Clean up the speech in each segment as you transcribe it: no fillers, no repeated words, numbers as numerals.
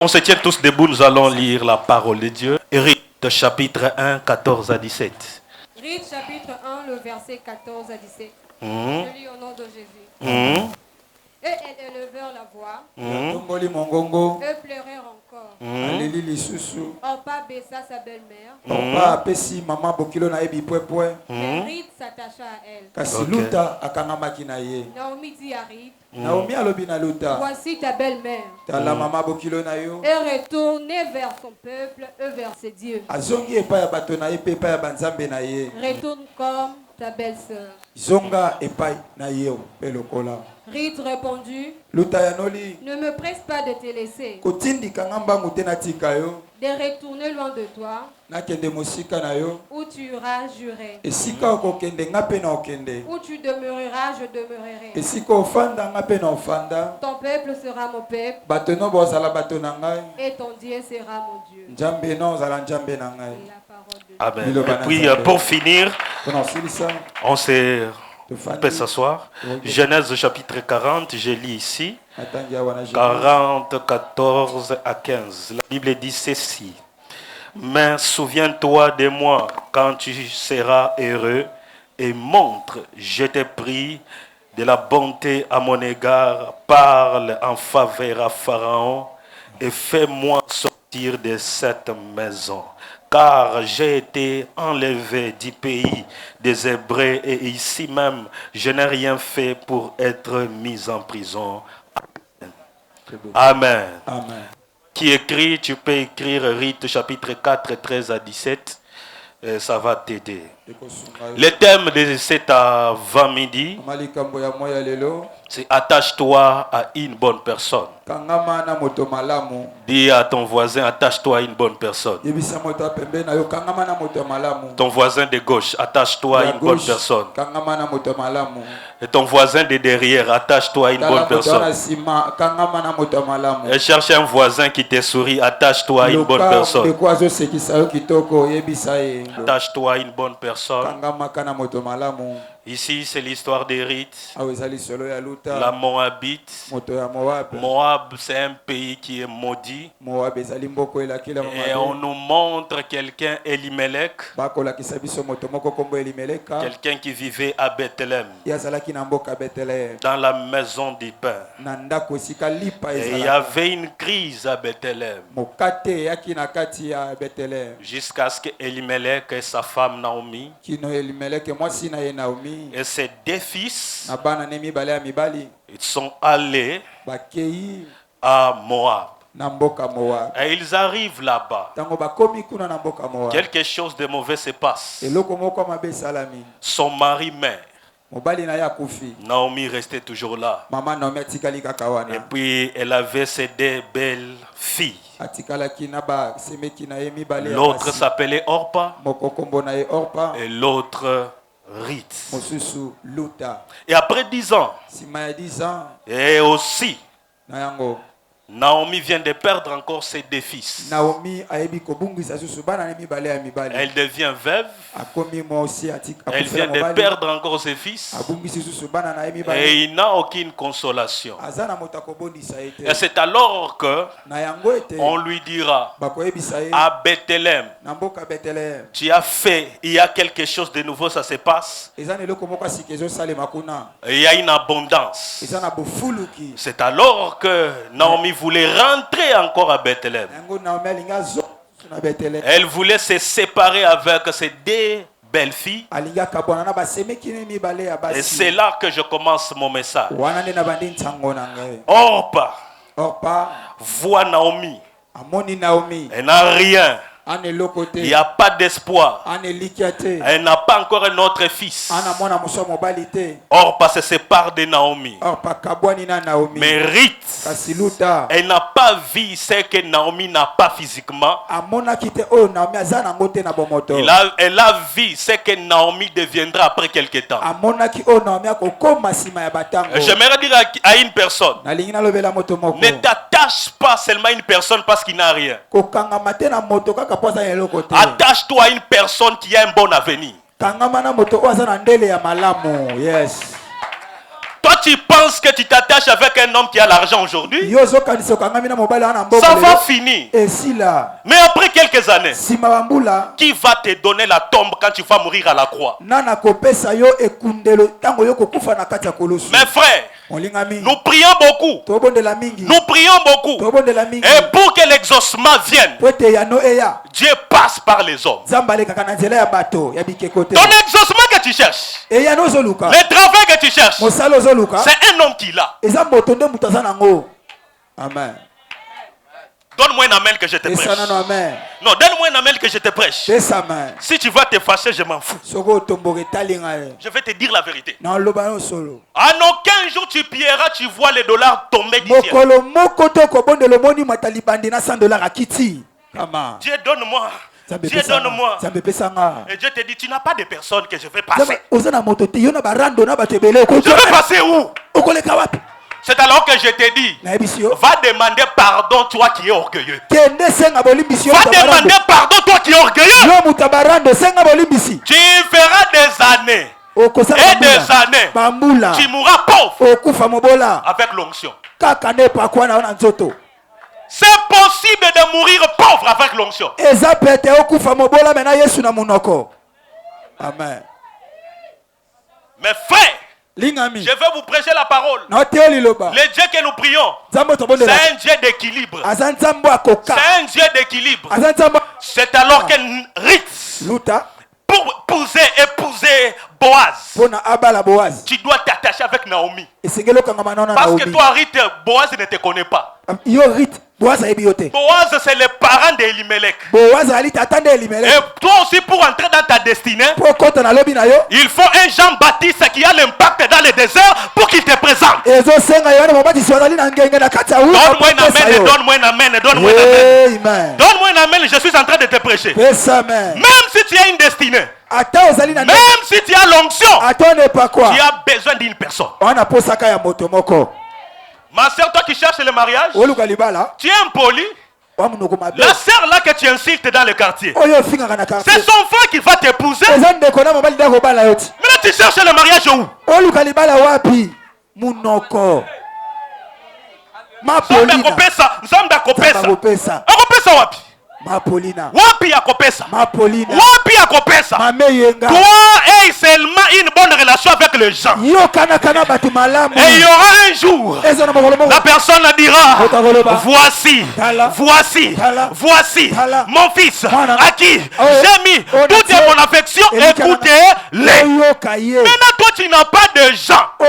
On se tient tous debout, nous allons lire la parole de Dieu. Rite chapitre 1, 14 à 17. Rite chapitre 1, le verset 14 à 17. Je lis au nom de Jésus. Eux élevèrent la voix. Eux pleurèrent encore. Orpa baissa sa belle-mère. Mais Rite s'attacha à elle. Naomi dit à Rite, voici ta belle-mère. Et retournez vers son peuple et vers ses dieux. Retourne comme ta belle-sœur. Rite répondit, ne me presse pas de te laisser, de retourner loin de toi, où tu iras, j'irai, où tu demeureras, je demeurerai. Ton peuple sera mon peuple, et ton Dieu sera mon Dieu. Et la parole de Dieu. Amen. Et puis pour finir, on peut s'asseoir. Genèse chapitre 40, je lis ici. 40, 14 à 15. La Bible dit ceci. Mais souviens-toi de moi quand tu seras heureux et montre, je t'ai pris de la bonté à mon égard. Parle en faveur à Pharaon et fais-moi sortir de cette maison. Car j'ai été enlevé du pays des Hébreux et ici même, je n'ai rien fait pour être mis en prison. Amen. Amen. Qui écrit, tu peux écrire Rite chapitre 4, 13 à 17. Ça va t'aider. Le thème de cet avant-midi, c'est attache-toi à une bonne personne. Dis à ton voisin, attache-toi à une bonne personne. Ton voisin de gauche, attache-toi à une bonne personne. Et ton voisin de derrière, attache-toi à une bonne personne. Et cherche un voisin qui te sourit, attache-toi à une bonne personne. Attache-toi à une bonne personne. Ici, c'est l'histoire des Rites. La Moabite. Moab, c'est un pays qui est maudit. Et on nous montre quelqu'un, Elimelech. Quelqu'un qui vivait à Bethléem. Dans la maison du pain. Et il y avait une crise à Bethléem. Jusqu'à ce que Elimelech et sa femme Naomi et ses deux fils, ils sont allés à Moab. Et ils arrivent là-bas. Quelque chose de mauvais se passe. Son mari meurt. Naomi restait toujours là. Et puis elle avait ses deux belles filles. L'autre s'appelait Orpa et l'autre Rite. Et après 10 ans, et aussi, Naomi vient de perdre encore ses deux fils. Elle devient veuve. Elle vient de perdre encore ses fils. Et il n'a aucune consolation. Et c'est alors que on lui dira à Bethléem, tu as fait, il y a quelque chose de nouveau, ça se passe. Il y a une abondance. C'est alors que Naomi voulait rentrer encore à Bethléem. Elle voulait se séparer avec ses deux belles filles. Et c'est là que je commence mon message. Orpa voit Naomi. Elle n'a rien. Il n'y a pas d'espoir. Elle n'a pas encore un autre fils. Orpa se sépare de Naomi. Mais Rite, elle n'a pas vu ce que Naomi n'a pas physiquement. Elle a vu ce que Naomi deviendra après quelque temps. J'aimerais dire à une personne, ne t'attache pas seulement à une personne parce qu'il n'a rien. Attache-toi à une personne qui a un bon avenir. Yes. Toi, tu penses que tu t'attaches avec un homme qui a l'argent aujourd'hui, ça va finir. Mais après quelques années, qui va te donner la tombe quand tu vas mourir à la croix? Mes frères, nous prions beaucoup. Nous prions beaucoup. Et pour que l'exaucement vienne, Dieu passe par les hommes. Ton exaucement que tu cherches, le travail que tu cherches, c'est un homme qui l'a. Amen. Donne-moi un amen que je te prêche. Non, donne-moi un amen que je te prêche. Si tu vas te fâcher, je m'en fous. Je vais te dire la vérité. En aucun jour tu prieras, tu vois les dollars tomber du ciel. Dieu donne-moi. Dieu donne-moi. Et Dieu te dit, tu n'as pas de personne que je vais passer. Je vais passer où? C'est alors que je te dis, va demander pardon toi qui es orgueilleux. Va demander pardon toi qui es orgueilleux. Tu feras des années et des années. Tu mourras pauvre avec l'onction. C'est possible de mourir pauvre avec l'onction. Amen. Mes frères, je vais vous prêcher la parole. Le Dieu que nous prions, c'est un Dieu d'équilibre. C'est un Dieu d'équilibre. C'est alors que Ruth, pour épouser Boaz, tu dois t'attacher avec Naomi. Parce que toi, Ruth, Boaz ne te connaît pas. Boaz, c'est le parent d'Elimelech. Et toi aussi, pour entrer dans ta destinée, il faut un Jean-Baptiste qui a l'impact dans le désert pour qu'il te présente. Donne-moi un amen, donne-moi un amen, donne-moi un amen. Donne-moi un amen, je suis en train de te prêcher. Même si tu as une destinée, même si tu as l'onction, tu as besoin d'une personne. Ma soeur, toi qui cherches le mariage, tu es impoli. La soeur là que tu insultes dans le quartier, c'est son frère qui va t'épouser. Maintenant tu cherches le mariage où? Wapi akopesa. Wapi akopesa. Toi aie seulement une bonne relation avec les gens. Et il y aura un jour, la personne dira, voici mon fils à qui j'ai mis toute mon affection, écoutez-les. Maintenant toi tu n'as pas de gens. Tu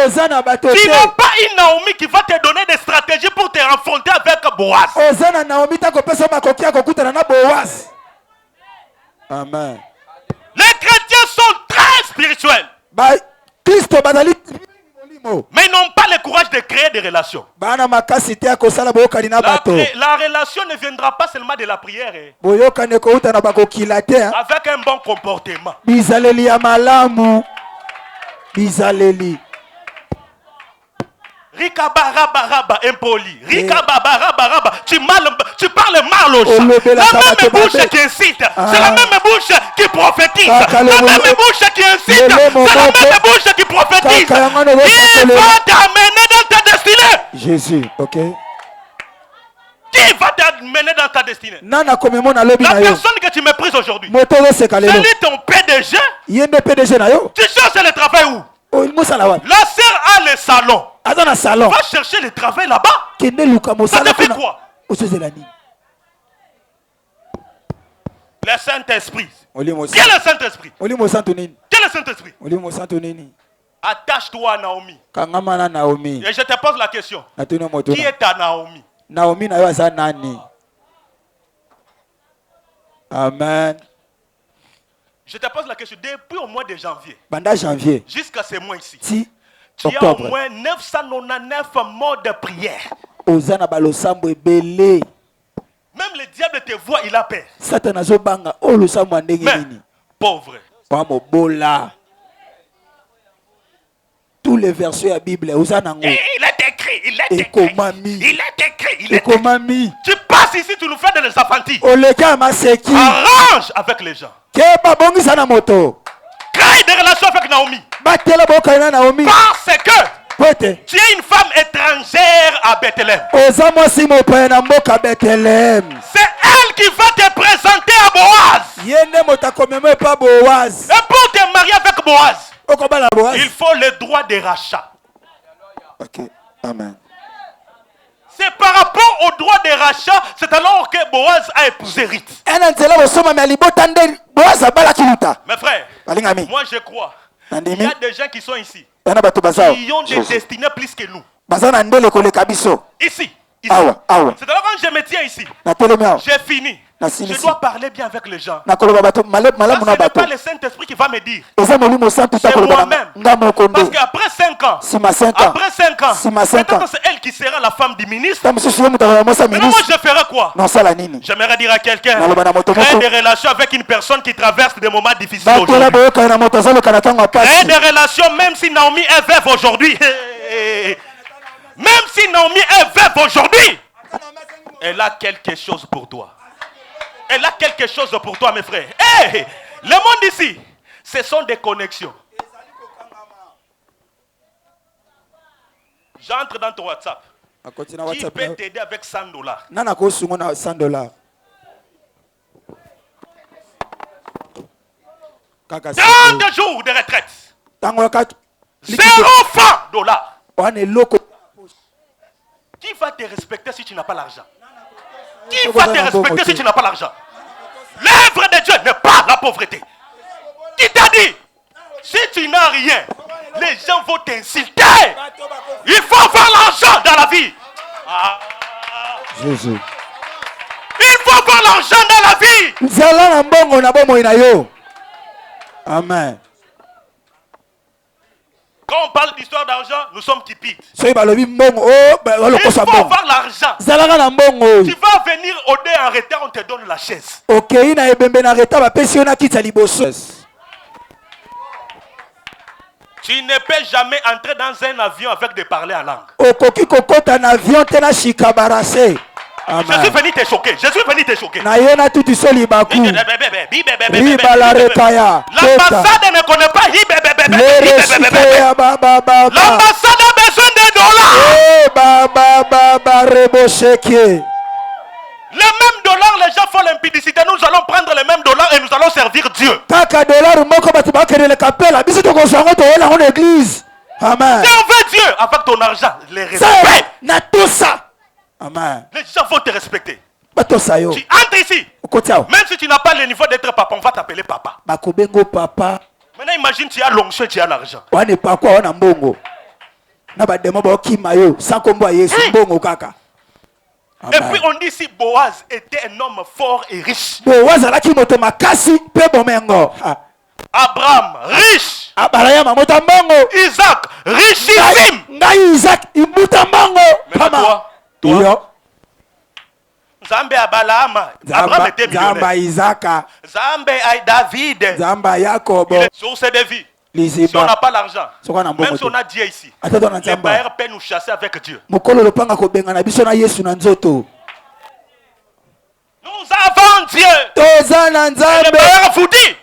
n'as pas une Naomi qui va te donner des stratégies pour te affronter avec Boaz. Amen. Les chrétiens sont très spirituels, mais ils n'ont pas le courage de créer des relations. La relation ne viendra pas seulement de la prière, avec un bon comportement. Rikabaraba impoli. Rikabaraba. Tu parles mal aux gens. La même bouche qui incite, c'est la même bouche qui prophétise. La même bouche qui incite, c'est la même bouche qui prophétise. Il va t'amener dans ta destinée. Jésus, ok. Qui va t'amener dans ta destinée? La personne que tu méprises aujourd'hui, c'est lui ton PDG. Tu cherches le travail où? La sœur a le salon. Va chercher le travail là-bas. Ça te fait quoi? Le Saint-Esprit. Quel est le Saint-Esprit? Quel est le Saint-Esprit? Attache-toi à Naomi. Et je te pose la question. Qui est ta Naomi? Amen. Je te pose la question. Depuis au mois de janvier jusqu'à ce mois ici, tu as au moins 999 mots de prière. Même le diable te voit, il a peur. Mais, pauvre. Tous les versets de la Bible, il est écrit. Tu passes ici, tu nous fais des affrantis. Arrange avec les gens. Crée des relations avec Naomi. Parce que Tu es une femme étrangère à Bethléem. C'est Elle qui va te présenter à Boaz. Et pour te marier avec Boaz, il faut le droit de rachat. Ok, amen. C'est par rapport au droit de rachat, c'est alors que Boaz a épousé Ruth. Mes frères, moi je crois, il y a des gens qui sont ici, qui ont des destinées plus que nous. Ici. C'est alors quand je me tiens ici, j'ai fini. Je dois parler bien avec les gens. Ce n'est pas le Saint-Esprit qui va me dire. C'est moi-même. Parce qu'après 5 ans, peut-être c'est elle qui sera la femme du ministre. Maintenant, moi, je ferai quoi? J'aimerais dire à quelqu'un, créer des relations avec une personne qui traverse des moments difficiles aujourd'hui. Créer des relations même si Naomi est veuve aujourd'hui. Même si Naomi est veuve aujourd'hui, elle a quelque chose pour toi. Elle a quelque chose pour toi, mes frères. Hey, le monde ici, ce sont des connexions. J'entre dans ton WhatsApp. Qui peut t'aider avec $100? 30 jours de retraite. 0 francs dollars. Qui va te respecter si tu n'as pas l'argent? Qui va te respecter si tu n'as pas l'argent? L'œuvre de Dieu n'est pas la pauvreté. Qui t'a dit? Si tu n'as rien, les gens vont t'insulter. Il faut avoir l'argent dans la vie. Jésus. Il faut avoir l'argent dans la vie. Amen. Quand on parle d'histoire d'argent, nous sommes tipides. Il faut avoir l'argent. Tu vas venir au dé en retard, on te donne la chaise. Tu ne peux jamais entrer dans un avion avec des parler en langue. Je suis venu te choquer. L'ambassade ne connaît pas. L'ambassade a besoin de $. Le même dollar, les gens font l'impudicité. Nous allons prendre le même dollar et nous allons servir Dieu. Amen. Servez Dieu avec ton argent. Les respects. Amen. Les gens vont te respecter. Tu entres ici. Même si tu n'as pas le niveau d'être papa, on va t'appeler papa. Maintenant imagine tu as l'onction, tu as l'argent. Et puis on dit ici Boaz était un homme fort et riche. Abraham, riche. Isaac, richissime. Mais toi, Zambé Abalama, Abraham était millionnaire. Zambé David, il est source de vie. Si on n'a pas l'argent, même si on a Dieu ici, les bailleurs peuvent nous chasser avec Dieu. Nous avons Dieu. Et le bailleur vous dit,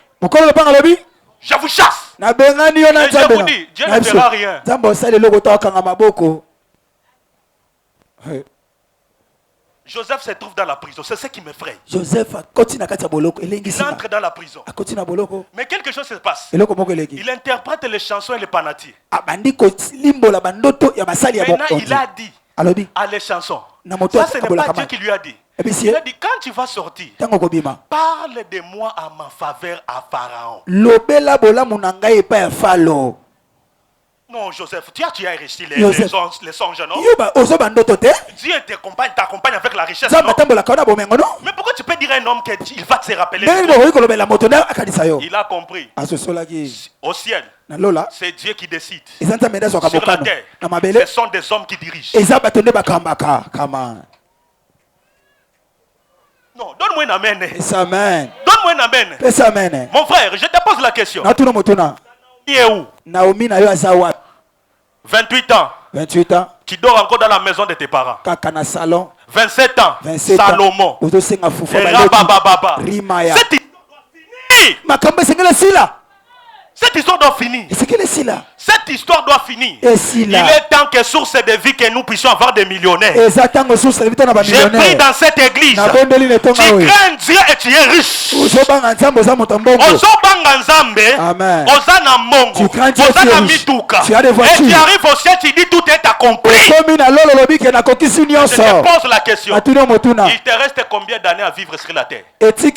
je vous chasse. Et je vous dis, Dieu ne fera rien. Joseph se trouve dans la prison, c'est ce qui m'effraie. Il entre dans la prison. Mais quelque chose se passe. Il interprète les chansons et les panatiers. Maintenant, il a dit à les chansons. Ça, ce n'est pas Dieu qui lui a dit. Il a dit, quand tu vas sortir, parle de moi à ma faveur à Pharaon. Non, Joseph, tu as réussi les songes, non? Dieu t'accompagne avec la richesse, non? Mais pourquoi tu peux dire à un homme qu'il va se rappeler de il a compris. Au ciel, c'est Dieu qui décide. Sur la terre, ce sont des hommes qui dirigent. Non, donne-moi un amen. Donne-moi un amen. Mon frère, je te pose la question. Qui est où? 28 ans. Tu dors encore dans la maison de tes parents. 27 ans. Salomon. Cette histoire doit finir. Cette histoire doit finir. Cette histoire doit finir. Et Il est temps que source de vie que nous puissions avoir des millionnaires. J'ai pris dans cette église. Tu crains Dieu et tu es riche. Amen. Tu crains Dieu et tu es riche. Tu as des voitures. Et tu arrives au ciel, tu dis tout est accompli. Je te pose la question. Il te reste combien d'années à vivre sur la terre? Il vit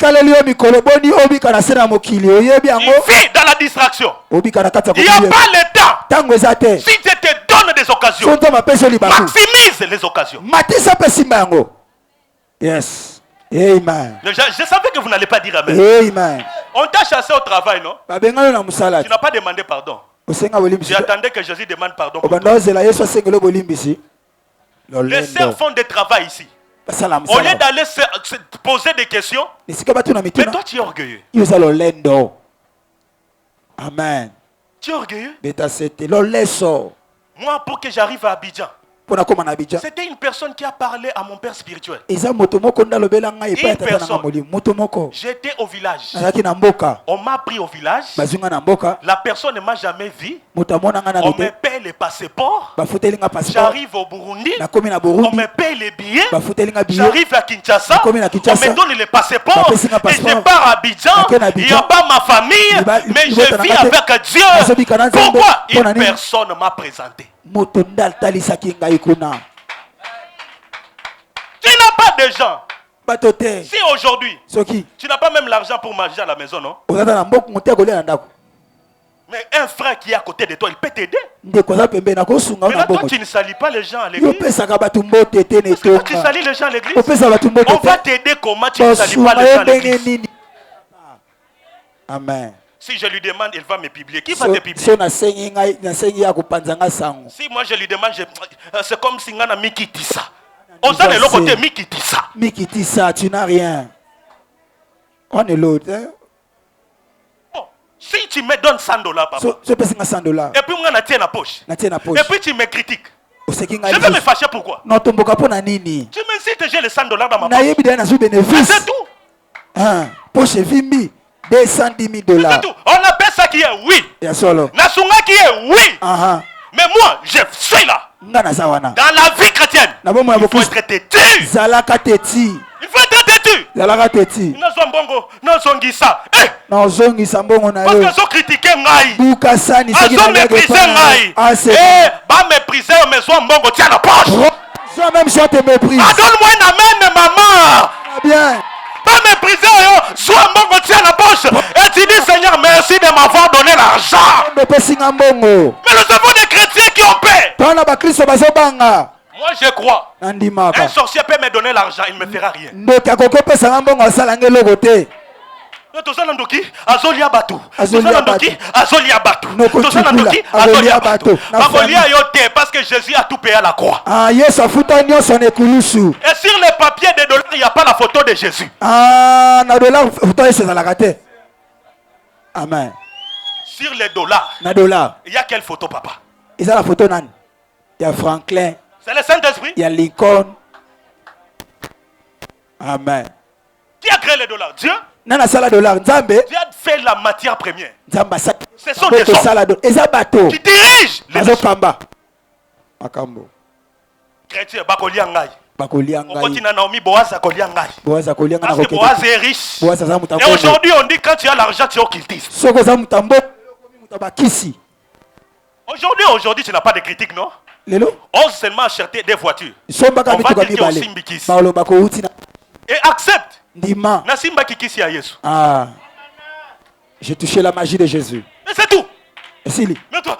dans la distraction. Il n'y a pas le temps. Si tu te donnes des occasions, maximise les occasions. Yes. Amen. Je savais que vous n'allez pas dire amen. Amen. On t'a chassé au travail, non? Tu n'as pas demandé pardon. Tu attendais que Jésus demande pardon pour toi. Les sœurs font des travail ici. Au lieu d'aller se poser des questions, mais toi tu es orgueilleux. Amen. Tu es orgueilleux. Moi, pour que j'arrive à Abidjan, c'était une personne qui a parlé à mon père spirituel. Une personne. J'étais au village. On m'a pris au village. La personne ne m'a jamais vu. On me paie les passeports. J'arrive au Burundi. On me paie les billets. J'arrive à Kinshasa. On me donne les passeports. Et je pars à Abidjan. Il n'y a pas ma famille. Mais je vis avec Dieu. Pourquoi une personne m'a présenté? Tu n'as pas de gens. Si aujourd'hui, tu n'as pas même l'argent pour manger à la maison, non? Mais un frère qui est à côté de toi, il peut t'aider. Mais là, toi, tu ne salis pas les gens à l'église. Quand tu salis les gens à l'église, on va t'aider comment tu ne salis pas les gens à l'église. Amen. Si je lui demande, il va me publier. Qui va te publier? Si moi je lui demande, c'est comme si on a Mikitissa. On a le côté Mikitissa. Mikitissa, tu n'as rien. On est l'autre. Oh, si tu me donnes $100, papa. Je peux 100 $. Et puis moi, je tiens la poche. Et puis tu me critiques. Je vais me fâcher pourquoi? Tu me cites, j'ai les $100 dans ma poche. C'est tout. Poche vimbi. 210 000 $. C'est tout. On appelle ça qui est oui. Nasunga qui est oui. Mais moi, je suis là. Dans la vie chrétienne, il faut être têtu. Il faut être têtu. Parce qu'ils ont critiqué Ngaï. Ils ont méprisé Ngaï. Va mépriser, mais soit mbongo, tiens la poche. Même si on te méprise. Donne-moi une amen, maman. Bien. Pas mépriser, soit mbongo, tiens la poche. Et tu dis, Seigneur, merci de m'avoir donné l'argent. Mais nous avons des chrétiens qui ont paix. Moi, je crois. Un sorcier peut me donner l'argent, il ne me fera rien. Parce que Jésus a tout payé à la croix. Et sur les papiers des dollars, il n'y a pas la photo de Jésus. Amen. Sur les dollars, il y a quelle photo, papa? Il y a la photo nan. Il y a Franklin. C'est le Saint-Esprit. Il y a Lincoln. Amen. Qui a créé les dollars? Dieu. Dieu a fait la matière première. Ce sont des hommes qui dirigent les chrétiens. On continue à Naomi, Boaz a collié Ngaï. Parce que Boaz est riche. Et aujourd'hui, on dit quand tu as l'argent, tu es occultiste. Aujourd'hui, tu n'as pas de critique, non? On seulement acheter des voitures. On va dire que Simbikis. Et accepte. Nasimba Kikisi à Yesu. J'ai touché la magie de Jésus. Mais c'est tout. Mais toi,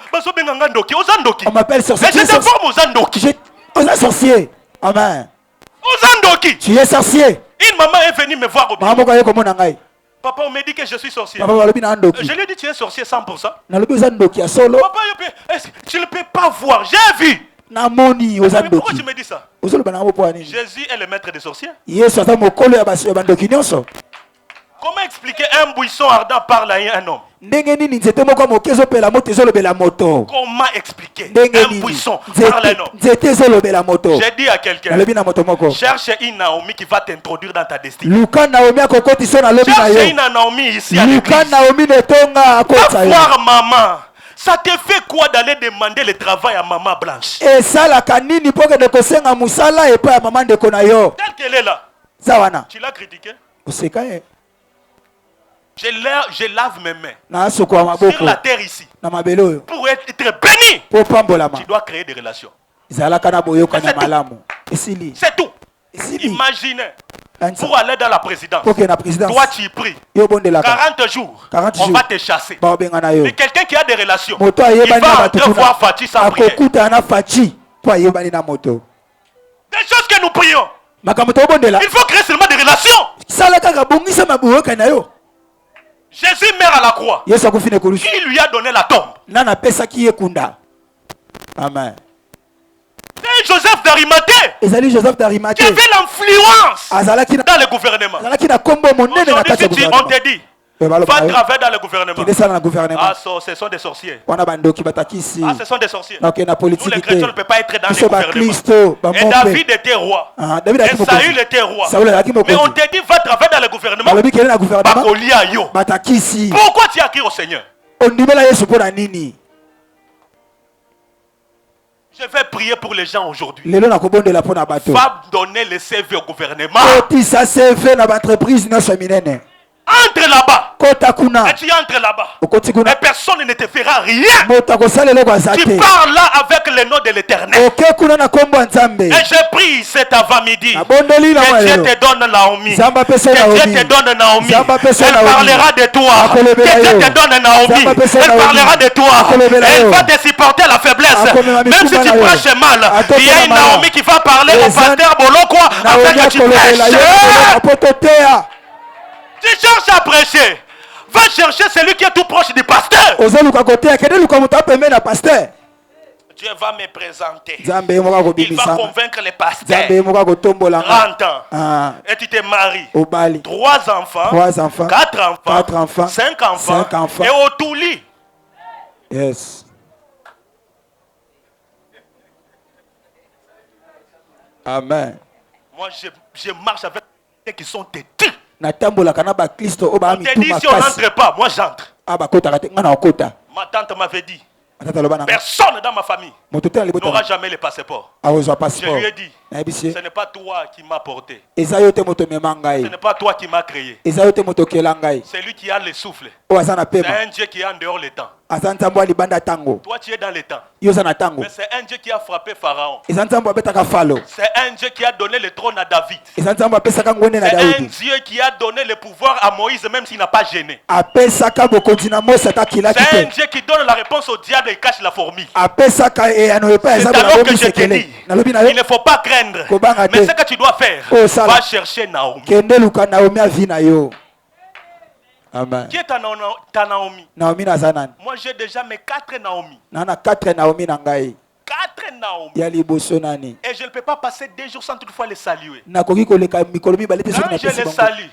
on m'appelle sorcier. Mais c'est forme aux Andoki. Aux sorcier. Amen. Aux Andoki. Tu es sorcier. Une maman est venue me voir au bureau. Papa, on me dit que je suis sorcier. Je lui ai dit, tu es sorcier 100%. Papa, tu ne peux pas voir. J'ai vu. Mais pourquoi tu me dis ça? Jésus est le maître des sorciers. Comment expliquer un buisson ardent parle à un homme? Comment expliquer un buisson parle à un homme? J'ai dit à quelqu'un, cherche une Naomi qui va t'introduire dans ta destinée. Cherche une Naomi ici à l'église. Va voir maman. Ça te fait quoi d'aller demander le travail à maman blanche? Et ça la kanini pour que de kosenga musala et pas à maman de konayo. Telle qu'elle est là. Zawana. Tu l'as critiqué? Osekaye. Je lave mes mains Na soko maboko. sur la terre ici. Na mabelo. Pour être béni. Pour pambolama. Tu dois créer des relations. Zala kana boyo kana malamu. Esili. C'est tout. Esili. Imaginez. Pour aller dans la présidence. Pour que la présidence. Toi tu y pries. 40 jours. 40 on jours. va te chasser. Mais quelqu'un qui a des relations. Il va entrer voir Fati sans prière. Des choses que nous prions. Il faut créer seulement des relations. Jésus meurt à la croix. Qui lui a donné la tombe? Amen. C'est Joseph d'Arimathée qui avait l'influence dans le gouvernement. Aujourd'hui, si on te dit, va travailler dans le gouvernement. Ah, ce sont des sorciers. Ah, ce sont des sorciers. Nous, les chrétiens, ne peuvent pas être dans le gouvernement. Et David était roi. Et Saül était roi. Mais on te dit, va travailler dans le gouvernement. Pourquoi tu as crié au Seigneur? Je vais prier pour les gens aujourd'hui. Va donner le CV au gouvernement. Entre là-bas. Et tu entres là-bas. Et personne ne te fera rien. Tu parles là avec le nom de l'Éternel. Et je prie cet avant-midi. Que Dieu te donne Naomi. Que Dieu te donne Naomi. Elle parlera de toi. Que Dieu te donne Naomi. Elle parlera de toi. Elle va te supporter la faiblesse. Même si tu prêches mal, il y a une Naomi qui va parler au pasteur Bolokwa afin que tu prêches. Tu cherches à prêcher. Va chercher celui qui est tout proche du pasteur. Dieu va me présenter. Il va convaincre les pasteurs. 30 ans. Et tu te maries. 3 enfants. 4 enfants. 5 enfants. Et au tout lit. Yes. Amen. Moi, je marche avec ceux qui sont têtus. On te dit si on n'entre pas, moi j'entre. Ma tante m'avait dit, personne dans ma famille n'aura jamais le passeport. Je lui ai dit, ce n'est pas toi qui m'as porté. Ce n'est pas toi qui m'as créé. C'est lui qui a le souffle. C'est un Dieu qui est en dehors le temps. Toi tu es dans le temps. Mais c'est un Dieu qui a frappé Pharaon. C'est un Dieu qui a donné le trône à David. C'est un Dieu qui a donné le pouvoir à Moïse même s'il n'a pas gêné. C'est un Dieu qui donne la réponse au diable et cache la fourmi. C'est alors que je te dis, il ne faut pas craindre. Mais ce que tu dois faire, va chercher Naomi. Amen. Qui est ta Naomi? Moi j'ai déjà mes 4 Naomi. 4 Naomi. Et je ne peux pas passer 2 jours sans toutefois les saluer. Quand je les salue,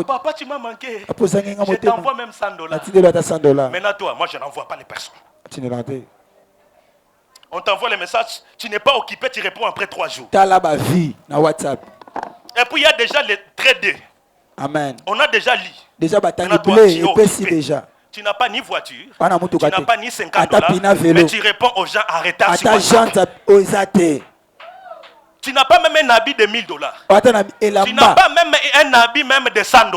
papa tu m'as manqué. Je t'envoie même $100. Maintenant toi, moi je n'envoie pas les personnes. On t'envoie les messages, tu n'es pas occupé, tu réponds après 3 jours. Et puis il y a déjà les tradés. Amen. On a déjà lu. Déjà déjà. Tu n'as pas ni voiture, tu n'as pas ni $50, mais tu réponds aux gens arrêtant sur WhatsApp. Tu n'as pas même un habit de $1000. Tu n'as pas même un habit même de $100.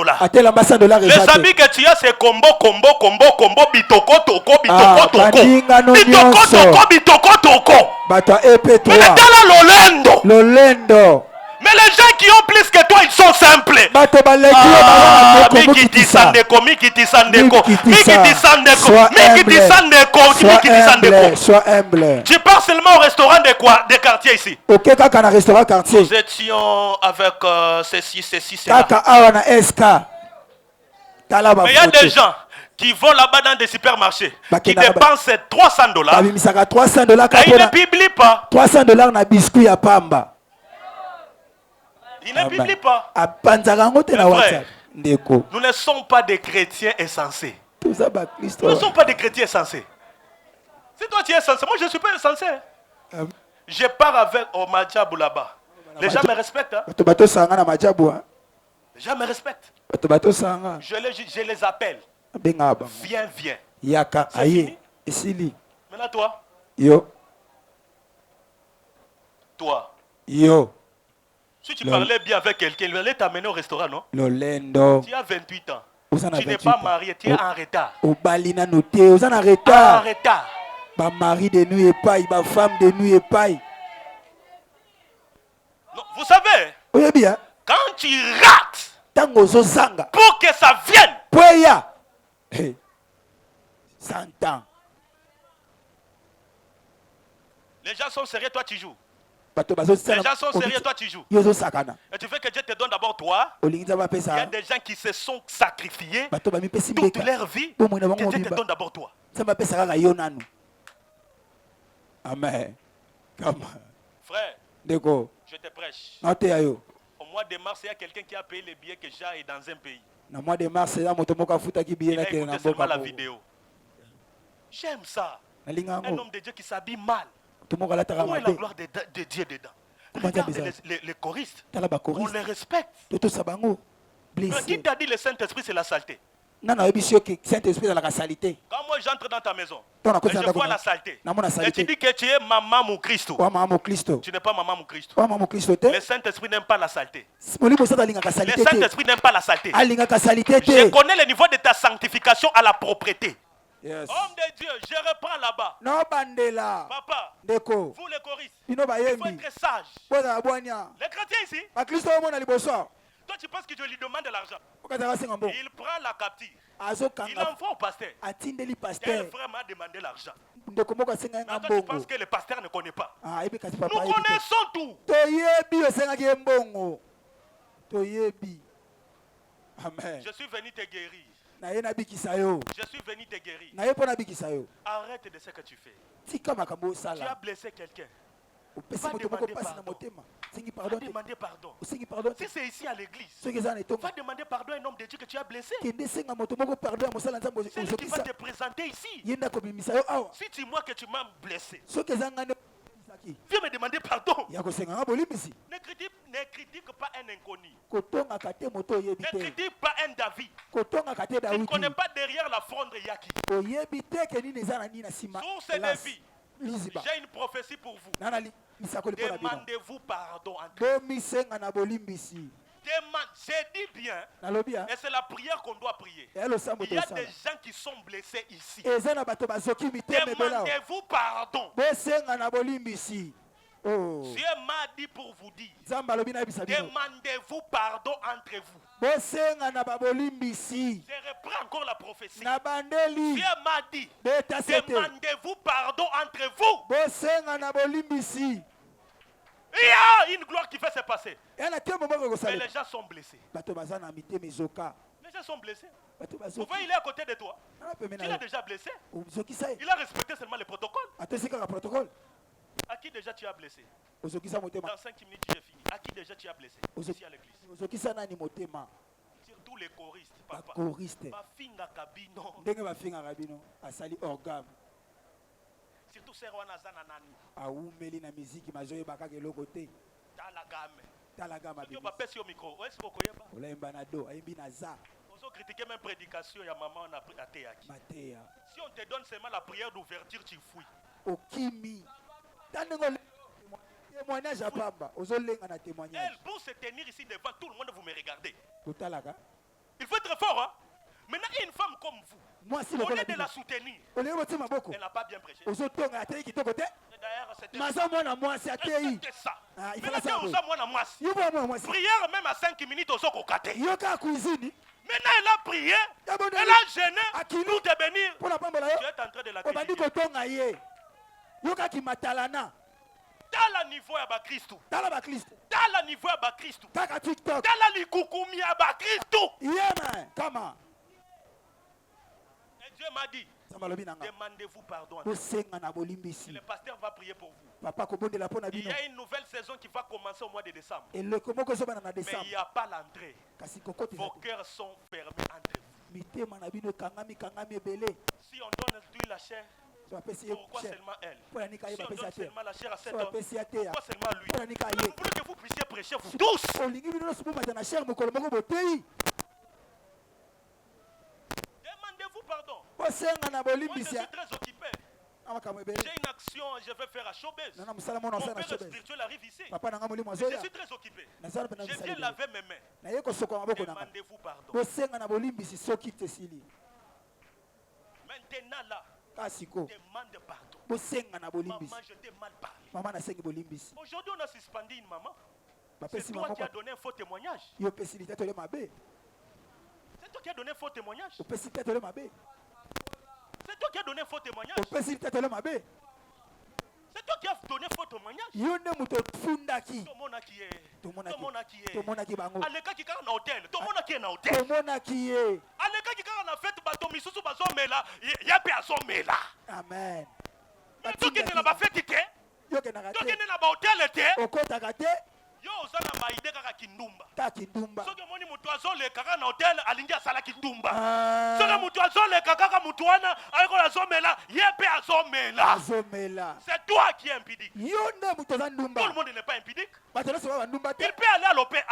Les habits que tu as, c'est combo, bitoko, toko, bitoko, toko. Bitoko, toko. Mais là, Lolendo. Mais les gens qui ont plus que toi, ils sont simples. Sois humble. Tu pars seulement au restaurant de quoi? Des quartiers ici. Nous étions avec ceci, cela. Mais il y a des gens qui vont là-bas dans des supermarchés, qui dépensent $300. Et ils ne publient pas. Il ne publie pas. Nous ne sommes pas des chrétiens insensés. Nous ne sommes pas des chrétiens insensés. Si toi tu es insensé, moi je ne suis pas insensé. Je pars avec Omadjabou là-bas. Les gens me respectent. Les gens me respectent. Je les appelle. Viens. C'est fini. Maintenant toi. Yo. Toi. Yo. Si tu parlais bien avec quelqu'un, il allait t'amener au restaurant, non? Lolendo. Tu as 28 ans. Tu n'es pas marié, tu es en retard. Au balina noté, vous en en retard. En retard. Ba mari de nuit et paille, ba femme de nuit et paille. Non, vous savez, oui, bien. Quand tu rates, pour que ça vienne, hey. 100 ans. Les gens sont sérieux, toi tu joues. Les gens sont sérieux, toi tu joues. Et tu veux que Dieu te donne d'abord toi. Il y a des gens qui se sont sacrifiés toute leur vie. Que Dieu te donne d'abord toi. Amen. Frère, je te prêche. Au mois de mars, il y a quelqu'un qui a payé les billets que j'ai dans un pays. Il a écouté seulement la vidéo. J'aime ça. Un homme de Dieu qui s'habille mal. Où est la gloire de Dieu dedans? Regarde les choristes. On les respecte. Mais qui t'a dit le Saint-Esprit c'est la saleté? Quand moi j'entre dans ta maison, je vois la saleté. Et tu dis que tu es maman mon Christ. Tu n'es pas maman mon Christ. Le Saint-Esprit n'aime pas la saleté. Le Saint-Esprit n'aime pas la saleté. Je connais le niveau de ta sanctification à la propreté. Yes. Homme de Dieu, je reprends là-bas. Non, Bandela. Papa, Deko. Vous les choristes, il faut être sage. Les chrétiens ici, toi tu penses que Dieu lui demande de l'argent. Il prend la captive. Il envoie au pasteur. Quel frère m'a demandé l'argent? Toi tu penses que le pasteur ne connaît pas. Nous connaissons tout. Amen. Je suis venu te guérir. Je suis venu te guérir. Arrête de ce que tu fais. Tu as blessé quelqu'un. Va demander pardon. Si c'est ici à l'église, va demander pardon à un homme de Dieu que tu as blessé. C'est lui qui va te présenter ici. Si tu vois que tu m'as blessé, viens me demander pardon. Ne critique pas un inconnu. Ne critique pas un David. Tu ne connais pas derrière la fronde Yaki. Sur ces défis, j'ai une prophétie pour vous. Demandez-vous pardon entre vous. J'ai dit bien, et c'est la prière qu'on doit prier. Il y a des gens qui sont blessés ici. Demandez-vous pardon. Dieu m'a dit pour vous dire, demandez-vous pardon entre vous. Je reprends encore la prophétie. Dieu m'a dit, demandez-vous pardon entre vous. Il y a une gloire qui fait se passer. Mais les gens sont blessés. Les gens sont blessés. Vous voyez, il est à côté de toi. Tu l'as déjà blessé. Il a respecté seulement le protocole. À qui déjà tu as blessé? Dans 5 minutes, j'ai fini. À qui déjà tu as blessé? Ici à l'église. Surtout les choristes. Papa. Bafinga kabino. Surtout Serwana Zananani. Aoumeli na musique majoye bakake lokote. Talagame. Tu vas passer au micro. Est-ce que vous connaissez pas? Olemba na do, ayimbi na za. On critiquer même prédication ya maman on a atéaki. Si on te donne seulement la prière d'ouverture, tu fouilles. Okimi. Témoignage à Pamba. Elle, pour se tenir ici devant tout le monde, vous me regardez. Il faut être fort, hein? Maintenant, une femme comme vous, au lieu de la soutenir, elle n'a pas bien prêché. D'ailleurs, c'était ça. Prière même à 5 minutes au Sokokate. Maintenant, elle a prié, elle a gêné pour te bénir. Tu es en train de la critiquer. Tala niveau ya ba Kristo. Tala niveau ya ba Kristo. Tala likukumi ya ba Kristo. Et Dieu m'a dit, demandez-vous pardon. Le pasteur va prier pour vous. Il y a une nouvelle saison qui va commencer au mois de décembre. Mais il n'y a pas l'entrée. Vos cœurs sont fermés entre vous. Si on donne d'huile la chair, pourquoi seulement elle? Si on donne seulement la chair à cet homme, pourquoi seulement lui? Vous voulez que vous puissiez prêcher vous tous. Demandez-vous pardon. Moi, je suis très occupé. J'ai une action, je vais faire à Showbiz. Mon père spirituel arrive ici. Je suis très occupé. Je viens laver mes mains. Demandez-vous pardon. Maintenant là, demande pardon. Maman, je t'ai mal parlé. Aujourd'hui, on a suspendu une maman. C'est toi qui as donné un faux témoignage. C'est toi qui as donné un faux témoignage. C'est toi qui as donné un faux témoignage. C'est toi qui as donné un faux témoignage. Tout le monde qui est. Aleka qui est en hôtel. Tout le monde qui est en hôtel. Aleka qui est en fête. Bateau misusu bazomela. Yape azomela. Amen. Mais toi qui es là-bas fête. Toi qui es là-bas hôtel. Yo osana baide kaka kindumba. Soki moni mutu azole kaka na hotel alingi asala kindumba. Soki mutu azole kaka mutu wana ayiko azomela yepe azomela. C'est toi qui es impudique. Tout le monde n'est pas impudique. Il peut aller à l'hôtel.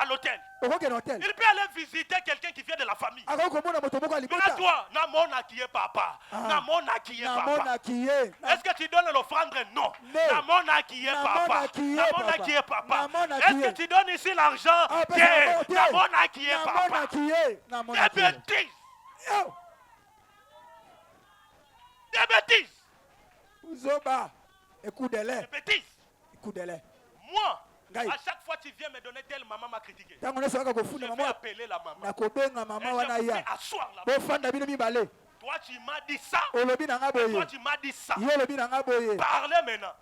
Il peut aller visiter quelqu'un qui vient de la famille. Mais toi, namona qui est papa. Namona qui est papa. Est-ce que tu donnes l'offrande? Non. Namona qui est papa. Namona qui est papa. Est-ce que tu donnes ici l'argent? Namona qui est papa. Des bêtises. Des bêtises. Des bêtises. Moi, à chaque fois que tu viens me donner telle maman m'a critiqué. Je vais appeler la maman. Et je vais asseoir la maman. Toi tu m'as dit ça. Toi tu m'as dit ça. Parlez maintenant.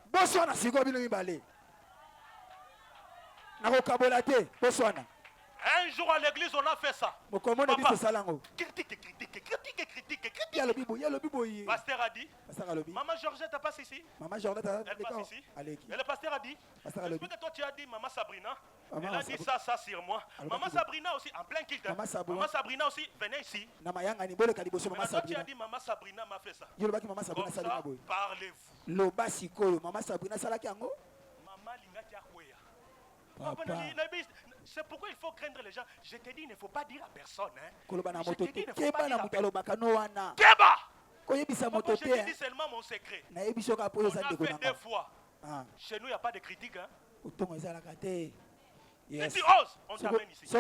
Un jour à l'église, on a fait ça. Papa, critique. Pasteur a dit, Maman Georgette passe ici. Elle passe ici. Et le pasteur a dit, est-ce que toi tu as dit Maman Sabrina? Elle a dit ça sur moi. Maman Sabrina aussi, en plein culte. Maman Sabrina aussi, venez ici. Maintenant tu as dit Maman Sabrina m'a fait ça. Comme ça, parlez-vous. Maman Lingati Akwea. C'est pourquoi il faut craindre les gens. Je te dis, il ne faut pas dire à personne. Je te dis, il ne faut pas dire à personne. Kéba! Moi, je te dis seulement mon secret. On a fait 2 fois. Chez nous, il n'y a pas de critique. Si tu oses, on t'amène ici. Oui,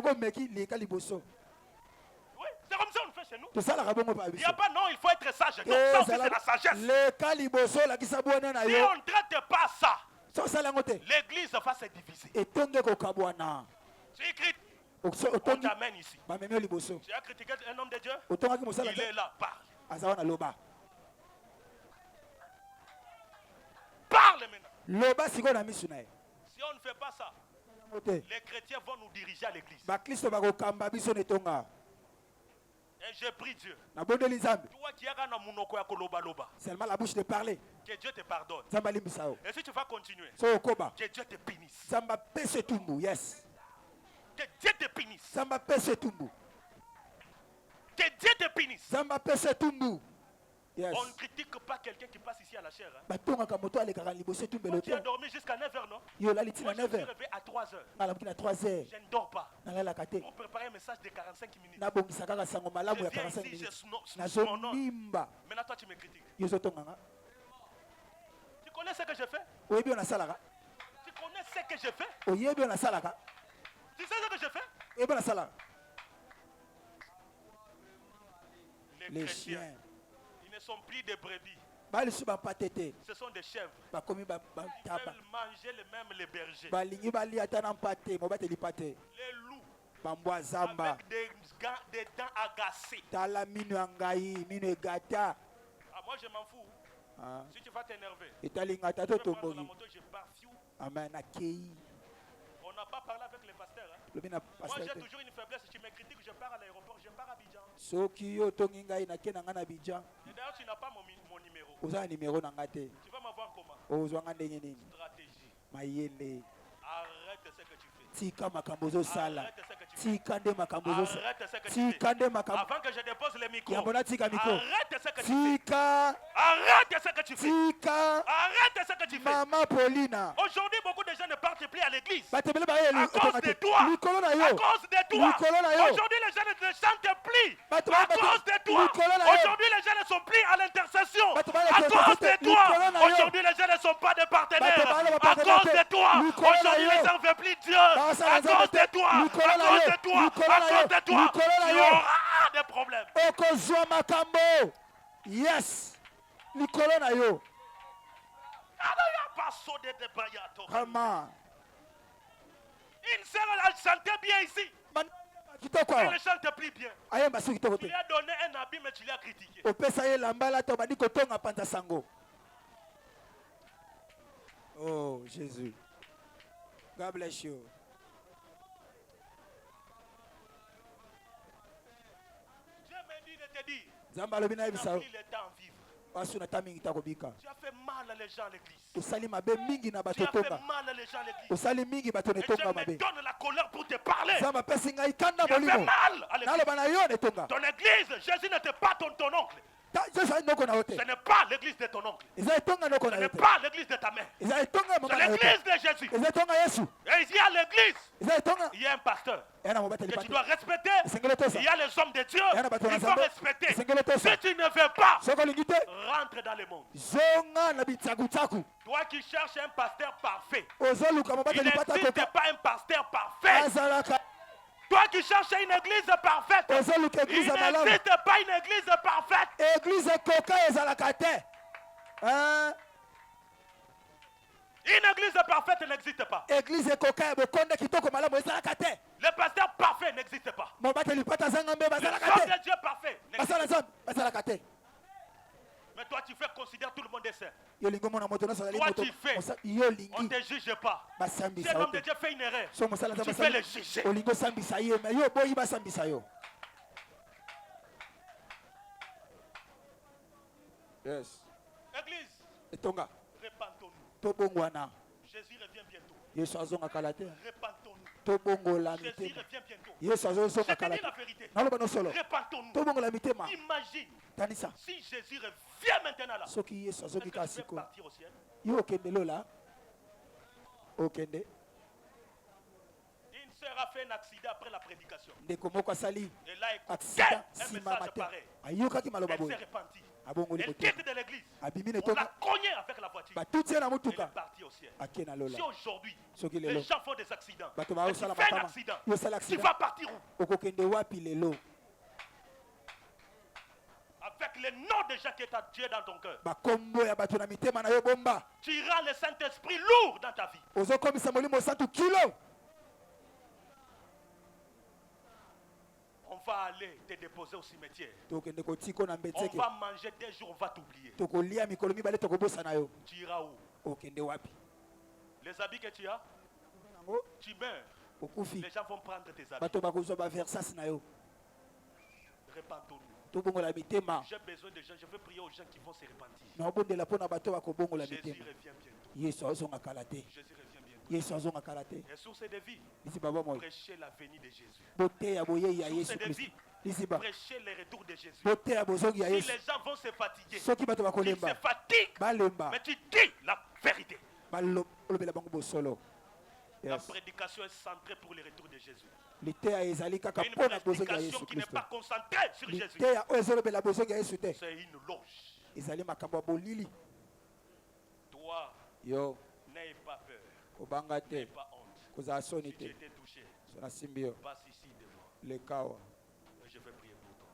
c'est comme ça qu'on fait chez nous. Il n'y a pas non, il faut être sage. Donc ça aussi, c'est la sagesse. Si on ne traite pas ça, l'église va se diviser. Tu écris, on t'amène ici. Tu as critiqué un homme de Dieu? Il est là, parle. Parle maintenant. Si on ne fait pas ça, les chrétiens vont nous diriger à l'église. Et je prie Dieu. Toi qui as seulement la bouche de parler. Que Dieu te pardonne. Et si tu vas continuer, que Dieu te bénisse. Yes. Que Dieu te bénisse. Que Dieu te bénisse. Yes. On ne critique pas quelqu'un qui passe ici à la chair. Toi, tu as dormi jusqu'à 9h, non? Moi, je suis levé à 3h. Je ne dors pas. Pour préparer un message de 45 minutes. Je viens ici, je sonore. Maintenant, toi, tu me critiques. Tu connais ce que je fais? Tu connais ce que je fais? Tu sais ce que je fais? Les chrétiens, ils ne sont plus des brebis. Ce sont des chèvres. Ils veulent manger les bergers. Les loups. Avec des dents agacées. Moi je m'en fous. Si tu vas t'énerver, je vais prendre la moto, je pars. On n'a pas parlé avec les pasteurs. Moi j'ai toujours une faiblesse. Si tu me critiques, je pars à l'aéroport, je pars à Abidjan. Et d'ailleurs, tu n'as pas mon numéro. Tu vas m'avoir comment? Stratégie. Arrête ce que tu fais. Arrête ce que tu tu fais. Arrête ce que tu fais. Avant que je dépose le micro. Arrête ce que tu fais. Arrête ce que tu fais. Arrête ce que tu fais. Maman Paulina. Aujourd'hui, beaucoup de gens ne partent plus à l'église. À cause de toi. À cause de toi. Aujourd'hui, les gens ne chantent plus. À cause de toi. Aujourd'hui, les gens ne sont plus à l'intercession. À cause de toi. Aujourd'hui, les gens ne sont pas des partenaires. À cause de toi. Aujourd'hui, les gens ne veulent plus Dieu. À cause de toi. À cause de toi. À cause de toi. Il y aura des problèmes. Okozwa makambo. Yes. Nikolo na yo. Comment? Une sœur, elle chantait bien ici. Elle ne chante plus bien. Tu lui as donné un habit, mais tu l'as critiqué. Oh, Jésus. God bless you. Dieu me dit de te dire. Tu as pris le temps à vivre. Tu as fait mal à les gens à l'église. Tu as fait mal à les gens à l'église. Et je me donne la colère pour te parler. Tu as fait mal à l'église. Ton église, Jésus n'était pas ton oncle. Ce n'est pas l'église de ton oncle. Ce n'est pas l'église de ta mère. C'est l'église de Jésus. Et ici à l'église, il y a un pasteur que tu dois respecter. Il y a les hommes de Dieu. Il faut respecter. Si tu ne veux pas, rentre dans le monde. Toi qui cherches un pasteur parfait, il n'existe pas un pasteur parfait. Toi qui cherches une église parfaite, il n'existe pas une église parfaite. Une église parfaite n'existe pas. Le pasteur parfait n'existe pas. Le homme de Dieu parfait n'existe pas. Mais toi tu fais considérer tout le monde est saint. Toi tu fais, on ne te juge pas. Si un homme de Dieu fait une erreur, tu fais le juger. Yes. Église, repentons-nous. Jésus revient bientôt. Repentons-nous. Jésus revient bientôt. Je te dis la vérité. Repentons-nous. Imagine si Jésus revient maintenant là. Est-ce que tu peux partir au ciel? Une sœur a fait un accident après la prédication. Et là, écoutez un message pareil. Elle s'est repentie. Elle quitte de l'église. On l'a cogné avec la voiture. Elle est partie au ciel. Si aujourd'hui, les gens font des accidents, et tu fais un accident, tu vas partir où? Avec le nom de gens qui est à Dieu dans ton cœur. Tu rends le Saint-Esprit lourd dans ta vie. On va aller te déposer au cimetière. On va manger 2 jours, on va t'oublier. Tu iras où? Les habits que tu as, tu meurs. Les gens vont prendre tes habits. Repentons-nous. J'ai besoin de gens, je veux prier aux gens qui vont se repentir. Jésus revient bientôt. Jésus revient bientôt. Et sur ces défis, prêchez la venue de Jésus. Sur ces défis, prêchez le retour de Jésus. Si les gens vont se fatiguer, ils se fatiguent, mais tu dis la vérité. La prédication est centrée pour le retour de Jésus. Une prédication qui n'est pas concentrée sur Jésus. C'est une loge. Toi, n'aie pas peur. N'aie pas honte. Si tu étais touché, passe ici devant. Et je vais prier pour toi.